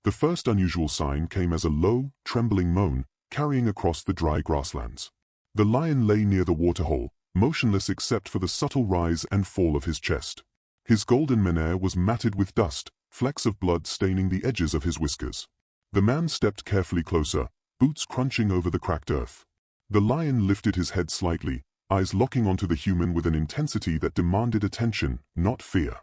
The first unusual sign came as a low, trembling moan, carrying across the dry grasslands. The lion lay near the waterhole, motionless except for the subtle rise and fall of his chest. His golden menere was matted with dust, flecks of blood staining the edges of his whiskers. The man stepped carefully closer, boots crunching over the cracked earth. The lion lifted his head slightly, eyes locking onto the human with an intensity that demanded attention, not fear.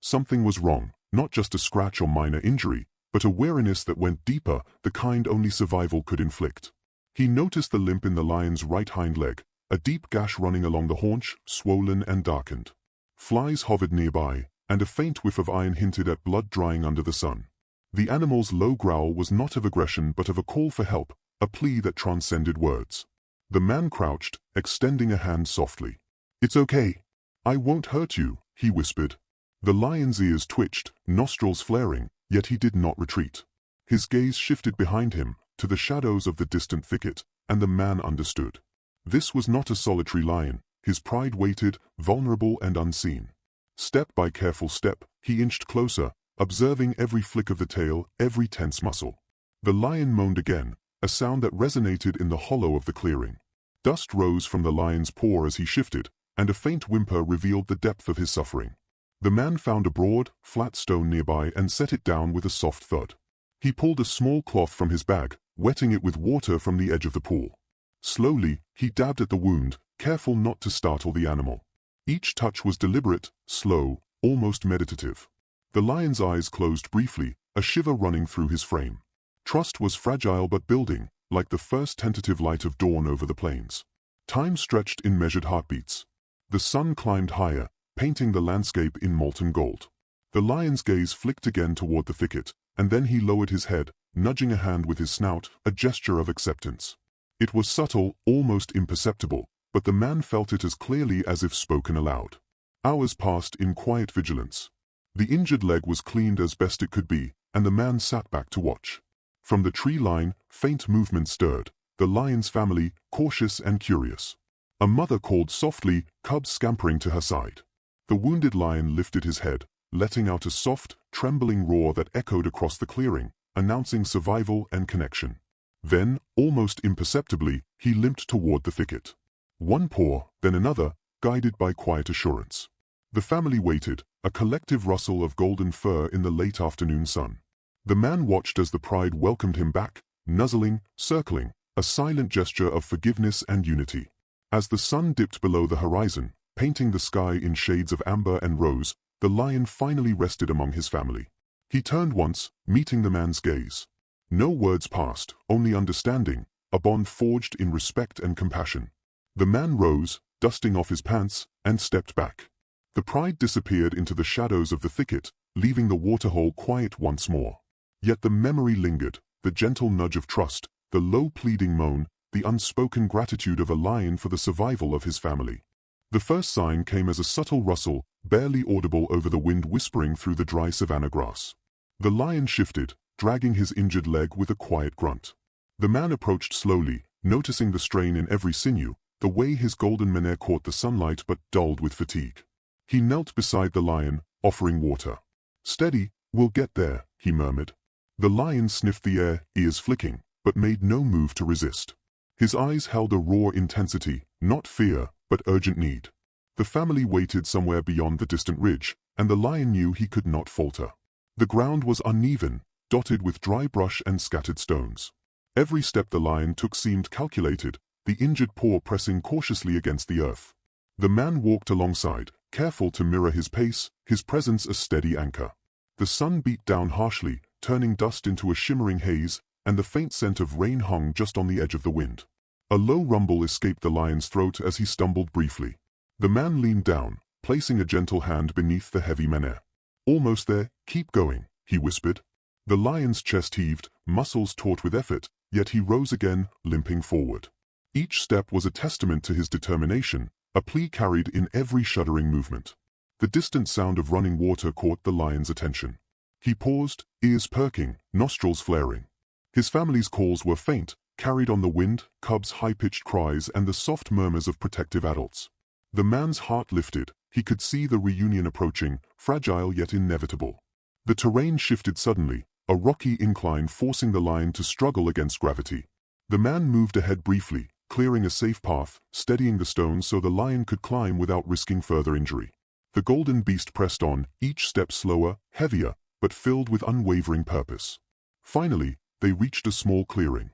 Something was wrong, not just a scratch or minor injury, but a weariness that went deeper, the kind only survival could inflict. He noticed the limp in the lion's right hind leg, a deep gash running along the haunch, swollen and darkened. Flies hovered nearby, and a faint whiff of iron hinted at blood drying under the sun. The animal's low growl was not of aggression but of a call for help, a plea that transcended words. The man crouched, extending a hand softly. "It's okay. I won't hurt you," he whispered. The lion's ears twitched, nostrils flaring, yet he did not retreat. His gaze shifted behind him, to the shadows of the distant thicket, and the man understood. This was not a solitary lion. His pride waited, vulnerable and unseen. Step by careful step, he inched closer, observing every flick of the tail, every tense muscle. The lion moaned again, a sound that resonated in the hollow of the clearing. Dust rose from the lion's paw as he shifted, and a faint whimper revealed the depth of his suffering. The man found a broad, flat stone nearby and set it down with a soft thud. He pulled a small cloth from his bag, wetting it with water from the edge of the pool. Slowly, he dabbed at the wound, careful not to startle the animal. Each touch was deliberate, slow, almost meditative. The lion's eyes closed briefly, a shiver running through his frame. Trust was fragile but building, like the first tentative light of dawn over the plains. Time stretched in measured heartbeats. The sun climbed higher, painting the landscape in molten gold. The lion's gaze flicked again toward the thicket, and then he lowered his head, nudging a hand with his snout, a gesture of acceptance. It was subtle, almost imperceptible, but the man felt it as clearly as if spoken aloud. Hours passed in quiet vigilance. The injured leg was cleaned as best it could be, and the man sat back to watch. From the tree line, faint movement stirred, the lion's family, cautious and curious. A mother called softly, cubs scampering to her side. The wounded lion lifted his head, letting out a soft, trembling roar that echoed across the clearing, announcing survival and connection. Then, almost imperceptibly, he limped toward the thicket. One paw, then another, guided by quiet assurance. The family waited, a collective rustle of golden fur in the late afternoon sun. The man watched as the pride welcomed him back, nuzzling, circling, a silent gesture of forgiveness and unity. As the sun dipped below the horizon, painting the sky in shades of amber and rose, the lion finally rested among his family. He turned once, meeting the man's gaze. No words passed, only understanding, a bond forged in respect and compassion. The man rose, dusting off his pants, and stepped back. The pride disappeared into the shadows of the thicket, leaving the waterhole quiet once more. Yet the memory lingered, the gentle nudge of trust, the low pleading moan, the unspoken gratitude of a lion for the survival of his family. The first sign came as a subtle rustle, barely audible over the wind whispering through the dry savanna grass. The lion shifted, dragging his injured leg with a quiet grunt. The man approached slowly, noticing the strain in every sinew, the way his golden menere caught the sunlight but dulled with fatigue. He knelt beside the lion, offering water. "Steady, we'll get there," he murmured. The lion sniffed the air, ears flicking, but made no move to resist. His eyes held a raw intensity, not fear, but urgent need. The family waited somewhere beyond the distant ridge, and the lion knew he could not falter. The ground was uneven, dotted with dry brush and scattered stones. Every step the lion took seemed calculated, the injured paw pressing cautiously against the earth. The man walked alongside, careful to mirror his pace, his presence a steady anchor. The sun beat down harshly, turning dust into a shimmering haze, and the faint scent of rain hung just on the edge of the wind. A low rumble escaped the lion's throat as he stumbled briefly. The man leaned down, placing a gentle hand beneath the heavy menere. "Almost there, keep going," he whispered. The lion's chest heaved, muscles taut with effort, yet he rose again, limping forward. Each step was a testament to his determination, a plea carried in every shuddering movement. The distant sound of running water caught the lion's attention. He paused, ears perking, nostrils flaring. His family's calls were faint, carried on the wind, cubs' high-pitched cries and the soft murmurs of protective adults. The man's heart lifted, he could see the reunion approaching, fragile yet inevitable. The terrain shifted suddenly, a rocky incline forcing the lion to struggle against gravity. The man moved ahead briefly, clearing a safe path, steadying the stones so the lion could climb without risking further injury. The golden beast pressed on, each step slower, heavier, but filled with unwavering purpose. Finally, they reached a small clearing.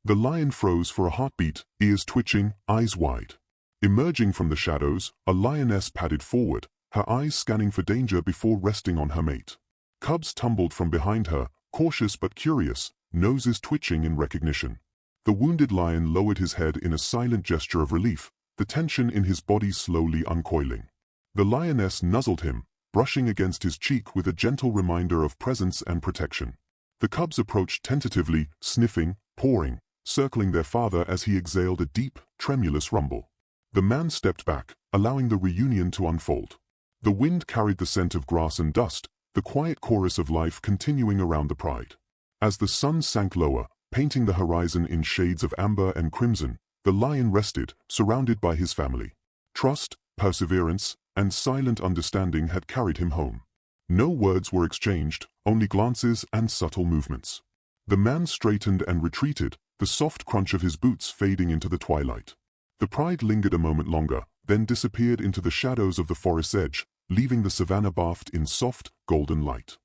The lion froze for a heartbeat, ears twitching, eyes wide. Emerging from the shadows, a lioness padded forward, her eyes scanning for danger before resting on her mate. Cubs tumbled from behind her, cautious but curious, noses twitching in recognition. The wounded lion lowered his head in a silent gesture of relief, the tension in his body slowly uncoiling. The lioness nuzzled him, brushing against his cheek with a gentle reminder of presence and protection. The cubs approached tentatively, sniffing, pawing, circling their father as he exhaled a deep, tremulous rumble. The man stepped back, allowing the reunion to unfold. The wind carried the scent of grass and dust, the quiet chorus of life continuing around the pride. As the sun sank lower, painting the horizon in shades of amber and crimson, the lion rested, surrounded by his family. Trust, perseverance, and silent understanding had carried him home. No words were exchanged, only glances and subtle movements. The man straightened and retreated, the soft crunch of his boots fading into the twilight. The pride lingered a moment longer, then disappeared into the shadows of the forest's edge, leaving the savannah bathed in soft, golden light.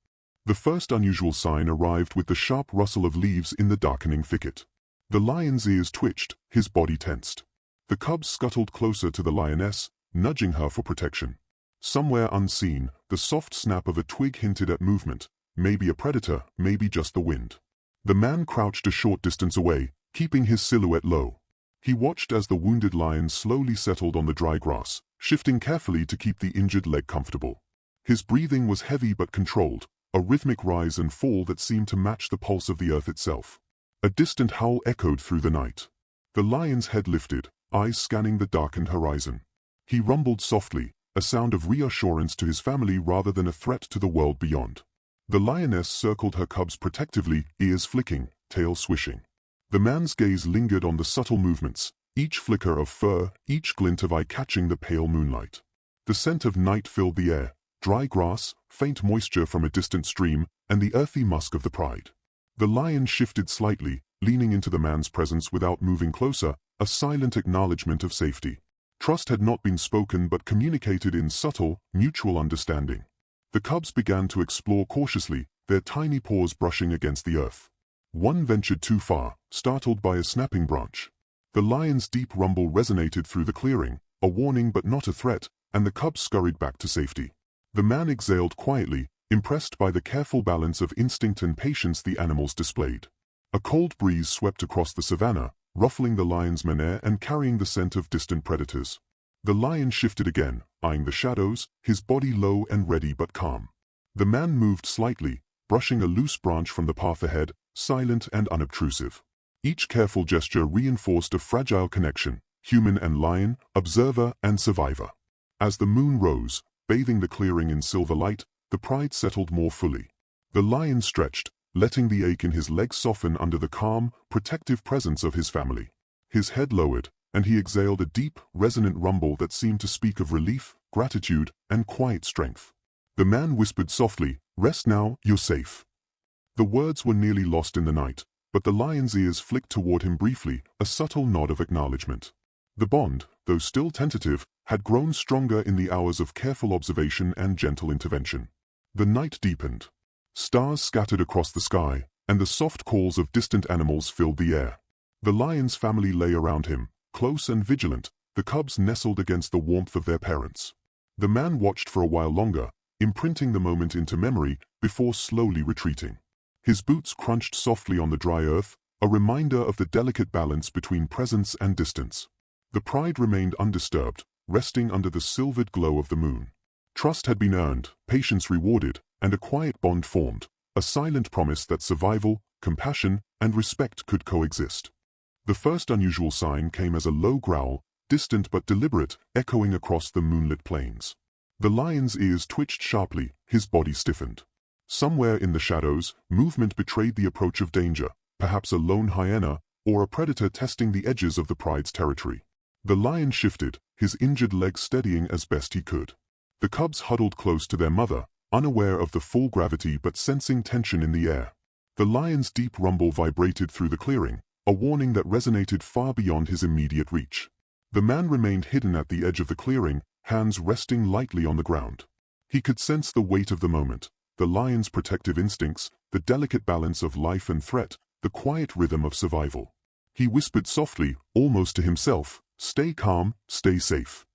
The first unusual sign arrived with the sharp rustle of leaves in the darkening thicket. The lion's ears twitched, his body tensed. The cubs scuttled closer to the lioness, nudging her for protection. Somewhere unseen, the soft snap of a twig hinted at movement, maybe a predator, maybe just the wind. The man crouched a short distance away, keeping his silhouette low. He watched as the wounded lion slowly settled on the dry grass, shifting carefully to keep the injured leg comfortable. His breathing was heavy but controlled, a rhythmic rise and fall that seemed to match the pulse of the earth itself. A distant howl echoed through the night. The lion's head lifted, eyes scanning the darkened horizon. He rumbled softly, a sound of reassurance to his family rather than a threat to the world beyond. The lioness circled her cubs protectively, ears flicking, tail swishing. The man's gaze lingered on the subtle movements, each flicker of fur, each glint of eye catching the pale moonlight. The scent of night filled the air, dry grass, faint moisture from a distant stream, and the earthy musk of the pride. The lion shifted slightly, leaning into the man's presence without moving closer, a silent acknowledgement of safety. Trust had not been spoken but communicated in subtle, mutual understanding. The cubs began to explore cautiously, their tiny paws brushing against the earth. One ventured too far, startled by a snapping branch. The lion's deep rumble resonated through the clearing, a warning but not a threat, and the cubs scurried back to safety. The man exhaled quietly, impressed by the careful balance of instinct and patience the animals displayed. A cold breeze swept across the savannah, ruffling the lion's mane and carrying the scent of distant predators. The lion shifted again, eyeing the shadows, his body low and ready but calm. The man moved slightly, brushing a loose branch from the path ahead, silent and unobtrusive. Each careful gesture reinforced a fragile connection, human and lion, observer and survivor. As the moon rose, bathing the clearing in silver light, the pride settled more fully. The lion stretched, letting the ache in his legs soften under the calm, protective presence of his family. His head lowered, and he exhaled a deep, resonant rumble that seemed to speak of relief, gratitude, and quiet strength. The man whispered softly, "Rest now, you're safe." The words were nearly lost in the night, but the lion's ears flicked toward him briefly, a subtle nod of acknowledgement. The bond, though still tentative, had grown stronger in the hours of careful observation and gentle intervention. The night deepened. Stars scattered across the sky, and the soft calls of distant animals filled the air. The lion's family lay around him, close and vigilant, the cubs nestled against the warmth of their parents. The man watched for a while longer, imprinting the moment into memory, before slowly retreating. His boots crunched softly on the dry earth, a reminder of the delicate balance between presence and distance. The pride remained undisturbed, resting under the silvered glow of the moon. Trust had been earned, patience rewarded, and a quiet bond formed, a silent promise that survival, compassion, and respect could coexist. The first unusual sign came as a low growl, distant but deliberate, echoing across the moonlit plains. The lion's ears twitched sharply, his body stiffened. Somewhere in the shadows, movement betrayed the approach of danger, perhaps a lone hyena, or a predator testing the edges of the pride's territory. The lion shifted, his injured leg steadying as best he could. The cubs huddled close to their mother, unaware of the full gravity but sensing tension in the air. The lion's deep rumble vibrated through the clearing, a warning that resonated far beyond his immediate reach. The man remained hidden at the edge of the clearing, hands resting lightly on the ground. He could sense the weight of the moment, the lion's protective instincts, the delicate balance of life and threat, the quiet rhythm of survival. He whispered softly, almost to himself, "Stay calm, stay safe."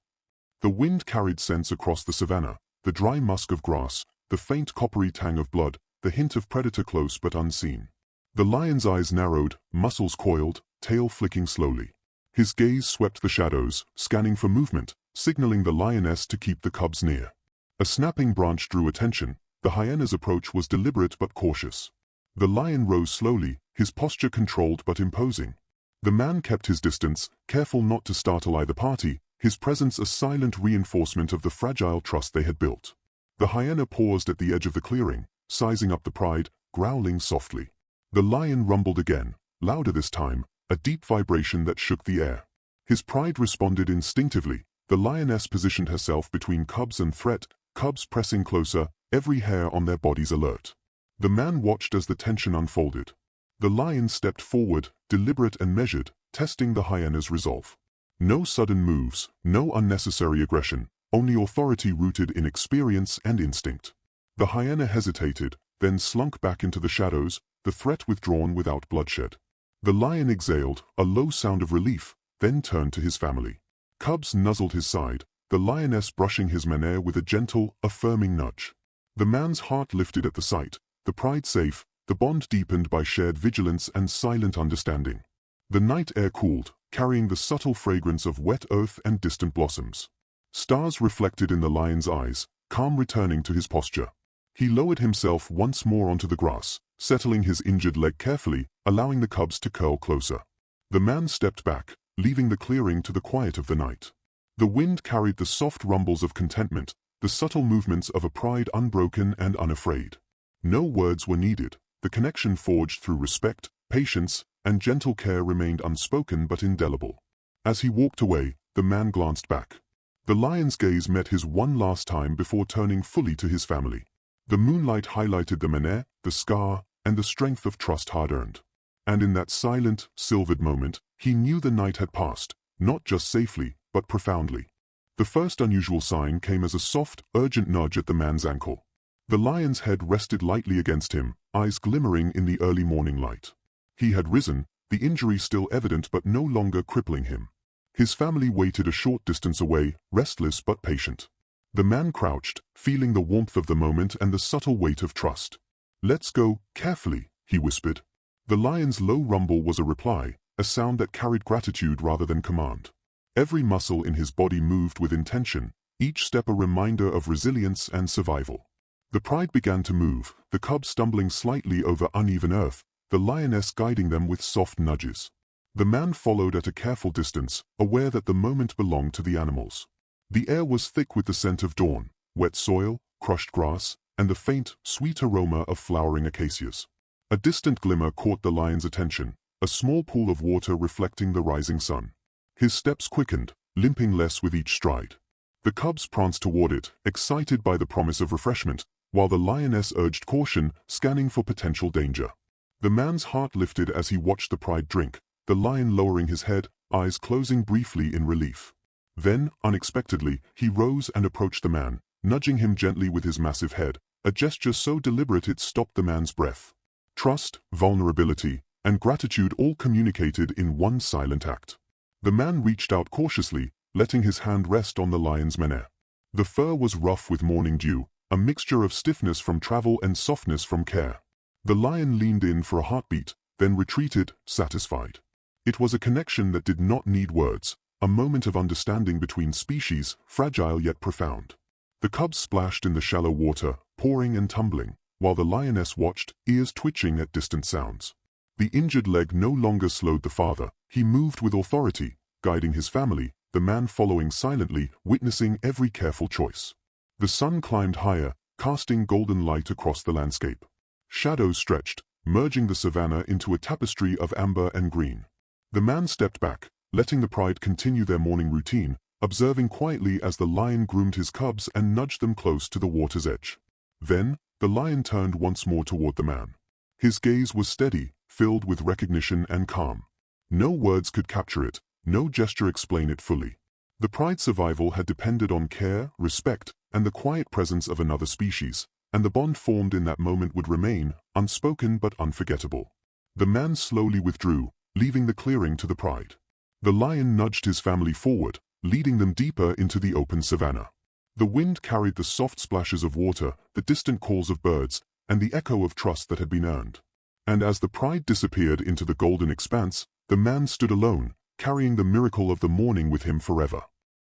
The wind carried scents across the savanna, the dry musk of grass, the faint coppery tang of blood, the hint of predator close but unseen. The lion's eyes narrowed, muscles coiled, tail flicking slowly. His gaze swept the shadows, scanning for movement, signaling the lioness to keep the cubs near. A snapping branch drew attention. The hyena's approach was deliberate but cautious. The lion rose slowly, his posture controlled but imposing. The man kept his distance, careful not to startle either party, his presence a silent reinforcement of the fragile trust they had built. The hyena paused at the edge of the clearing, sizing up the pride, growling softly. The lion rumbled again, louder this time, a deep vibration that shook the air. His pride responded instinctively. The lioness positioned herself between cubs and threat, cubs pressing closer, every hair on their bodies alert. The man watched as the tension unfolded. The lion stepped forward, deliberate and measured, testing the hyena's resolve. No sudden moves, no unnecessary aggression, only authority rooted in experience and instinct. The hyena hesitated, then slunk back into the shadows, the threat withdrawn without bloodshed. The lion exhaled, a low sound of relief, then turned to his family. Cubs nuzzled his side, the lioness brushing his menere with a gentle, affirming nudge. The man's heart lifted at the sight, the pride safe, the bond deepened by shared vigilance and silent understanding. The night air cooled, carrying the subtle fragrance of wet earth and distant blossoms. Stars reflected in the lion's eyes, calm returning to his posture. He lowered himself once more onto the grass, settling his injured leg carefully, allowing the cubs to curl closer. The man stepped back, leaving the clearing to the quiet of the night. The wind carried the soft rumbles of contentment, the subtle movements of a pride unbroken and unafraid. No words were needed. The connection forged through respect, patience, and gentle care remained unspoken but indelible. As he walked away, the man glanced back. The lion's gaze met his one last time before turning fully to his family. The moonlight highlighted the menere, the scar, and the strength of trust hard-earned. And in that silent, silvered moment, he knew the night had passed, not just safely, but profoundly. The first unusual sign came as a soft, urgent nudge at the man's ankle. The lion's head rested lightly against him, eyes glimmering in the early morning light. He had risen, the injury still evident but no longer crippling him. His family waited a short distance away, restless but patient. The man crouched, feeling the warmth of the moment and the subtle weight of trust. "Let's go, carefully," he whispered. The lion's low rumble was a reply, a sound that carried gratitude rather than command. Every muscle in his body moved with intention, each step a reminder of resilience and survival. The pride began to move, the cubs stumbling slightly over uneven earth, the lioness guiding them with soft nudges. The man followed at a careful distance, aware that the moment belonged to the animals. The air was thick with the scent of dawn, wet soil, crushed grass, and the faint, sweet aroma of flowering acacias. A distant glimmer caught the lion's attention, a small pool of water reflecting the rising sun. His steps quickened, limping less with each stride. The cubs pranced toward it, excited by the promise of refreshment, while the lioness urged caution, scanning for potential danger. The man's heart lifted as he watched the pride drink, the lion lowering his head, eyes closing briefly in relief. Then, unexpectedly, he rose and approached the man, nudging him gently with his massive head, a gesture so deliberate it stopped the man's breath. Trust, vulnerability, and gratitude all communicated in one silent act. The man reached out cautiously, letting his hand rest on the lion's menere. The fur was rough with morning dew, a mixture of stiffness from travel and softness from care. The lion leaned in for a heartbeat, then retreated, satisfied. It was a connection that did not need words, a moment of understanding between species, fragile yet profound. The cubs splashed in the shallow water, pouring and tumbling, while the lioness watched, ears twitching at distant sounds. The injured leg no longer slowed the father, he moved with authority, guiding his family, the man following silently, witnessing every careful choice. The sun climbed higher, casting golden light across the landscape. Shadows stretched, merging the savanna into a tapestry of amber and green. The man stepped back, letting the pride continue their morning routine, observing quietly as the lion groomed his cubs and nudged them close to the water's edge. Then, the lion turned once more toward the man. His gaze was steady, filled with recognition and calm. No words could capture it, no gesture explain it fully. The pride's survival had depended on care, respect, and the quiet presence of another species, and the bond formed in that moment would remain, unspoken but unforgettable. The man slowly withdrew, leaving the clearing to the pride. The lion nudged his family forward, leading them deeper into the open savanna. The wind carried the soft splashes of water, the distant calls of birds, and the echo of trust that had been earned. And as the pride disappeared into the golden expanse, the man stood alone, carrying the miracle of the morning with him forever.